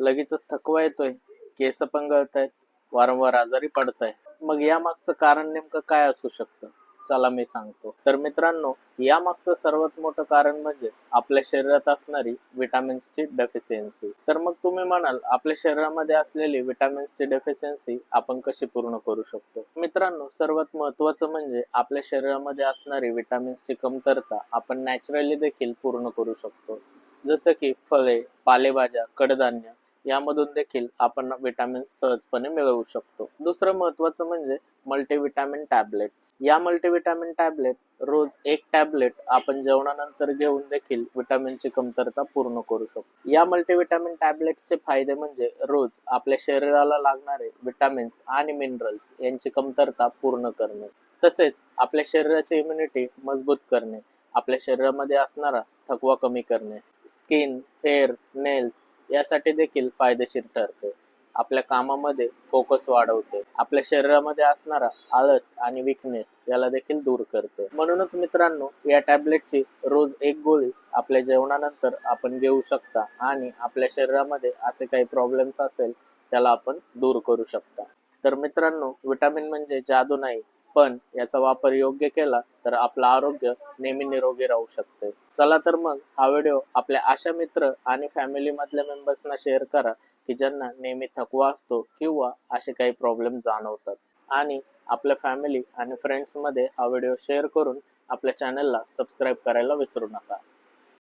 लगेचच थकवा येतोय, केस पण गळतायत, वारंवार आजारी पडताय. मग यामागचं कारण नेमकं काय असू शकतं? चला मी सांगतो. तर मित्रांनो, यामागचं सर्वात मोठं कारण म्हणजे आपल्या शरीरात असणारी विटामिन्सची डेफिशियन्सी. तर मग तुम्ही म्हणाल, आपल्या शरीरामध्ये असलेली विटामिन्सची डेफिशियन्सी आपण कशी पूर्ण करू शकतो? मित्रांनो, सर्वात महत्त्वाचं म्हणजे आपल्या शरीरामध्ये असणारी विटामिन्सची कमतरता आपण नॅचरली देखील पूर्ण करू शकतो. जसं की फळे, पालेभाज्या, कडधान्य यामधून देखील आपण विटामिन्स सहजपणे मिळवू शकतो. दुसरं महत्त्वाचं म्हणजे मल्टीव्हिटॅमिन टॅबलेट्स. या मल्टीव्हिटॅमिन टॅबलेट रोज 1 टॅबलेट आपण जेवणानंतर घेऊन देखील विटामिनची कमतरता पूर्ण करू शकतो. या मल्टीव्हिटॅमिन टॅबलेटचे फायदे म्हणजे रोज आपल्या शरीराला लागणारे विटामिन्स आणि मिनरल्स यांची कमतरता पूर्ण करणे. तसेच आपल्या शरीराची इम्युनिटी मजबूत करणे, आपल्या शरीरामध्ये असणारा थकवा कमी करणे, स्किन, हेअर, नेल्स यासाठी देखील फायदेशीर ठरते. आपल्या कामामध्ये फोकस वाढवते, आपल्या शरीरामध्ये असणारा आळस आणि विकनेस याला देखील दूर करते. म्हणूनच मित्रांनो, या टॅबलेटची रोज 1 गोळी आपल्या जेवणानंतर आपण घेऊ शकता आणि आपल्या शरीरामध्ये असे काही प्रॉब्लेम्स असेल त्याला आपण दूर करू शकता. तर मित्रांनो, विटामिन म्हणजे जादू नाही, पण याचा वापर योग्य केला तर आपलं आरोग्य नेहमी निरोगी राहू शकते. चला तर मग हा व्हिडिओ आपल्या अशा मित्र आणि फॅमिली मधल्या मेंबर्सना शेअर करा की ज्यांना नेहमी थकवा असतो किंवा असे काही प्रॉब्लेम जाणवतात. आणि आपल्या फॅमिली आणि फ्रेंड्समध्ये हा व्हिडिओ शेअर करून आपल्या चॅनलला सबस्क्राईब करायला विसरू नका.